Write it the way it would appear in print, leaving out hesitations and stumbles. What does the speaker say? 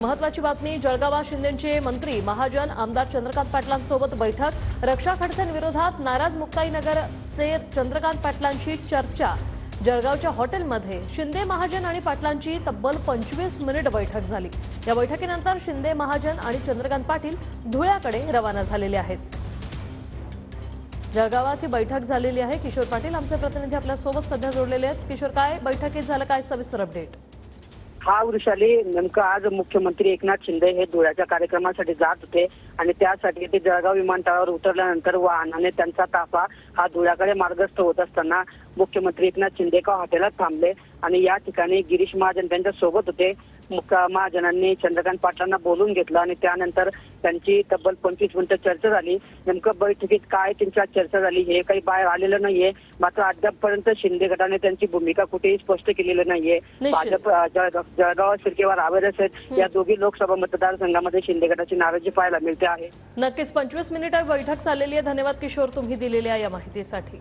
महत्वाची बातमी जळगावात शिंदेचे मंत्री महाजन आमदार चंद्रकांत पाटलांसोबत बैठक रक्षा खडसेंविरोधात नाराज मुक्ताईनगरचे चंद्रकांत पाटलांशी चर्चा जळगावच्या हॉटेलमध्ये शिंदे महाजन आणि पाटलांची तब्बल 25 मिनिट बैठक झाली। या बैठकीनंतर शिंदे महाजन आणि चंद्रकांत पाटील धुळ्याकडे रवाना झालेले आहेत। जळगावात ही बैठक झालेली आहे। किशोर पाटील आमचे प्रतिनिधी आपल्या सोबत सध्या जोडलेले आहेत। किशोर, काय बैठकीत झालं, काय सविस्तर अपडेट? हा वृषाली, नेमकं आज मुख्यमंत्री एकनाथ शिंदे हे धुळ्याच्या कार्यक्रमासाठी जात होते आणि त्यासाठी ते जळगाव विमानतळावर उतरल्यानंतर वाहनाने त्यांचा ताफा हा धुळ्याकडे मार्गस्थ होत असताना मुख्यमंत्री एकनाथ शिंदे एका हॉटेलात थांबले आणि या ठिकाणी गिरीश महाजन त्यांच्या सोबत होते। महाजनांनी चंद्रकांत पाटलांना बोलून घेतलं आणि त्यानंतर त्यांची तब्बल 25 मिनिटं चर्चा झाली। नेमकं बैठकीत काय त्यांच्या चर्चा झाली हे काही बाहेर आलेलं नाहीये, मात्र अद्यापपर्यंत शिंदे गटाने त्यांची भूमिका कुठेही स्पष्ट केलेली नाहीये। भाजप जळगाव सिरकेवा रावेरस या दोघी लोकसभा मतदारसंघामध्ये शिंदे गटाची नाराजी पाहायला मिळते आहे। नक्कीच 25 मिनिटात बैठक चाललेली आहे। धन्यवाद किशोर, तुम्ही दिलेल्या या माहितीसाठी।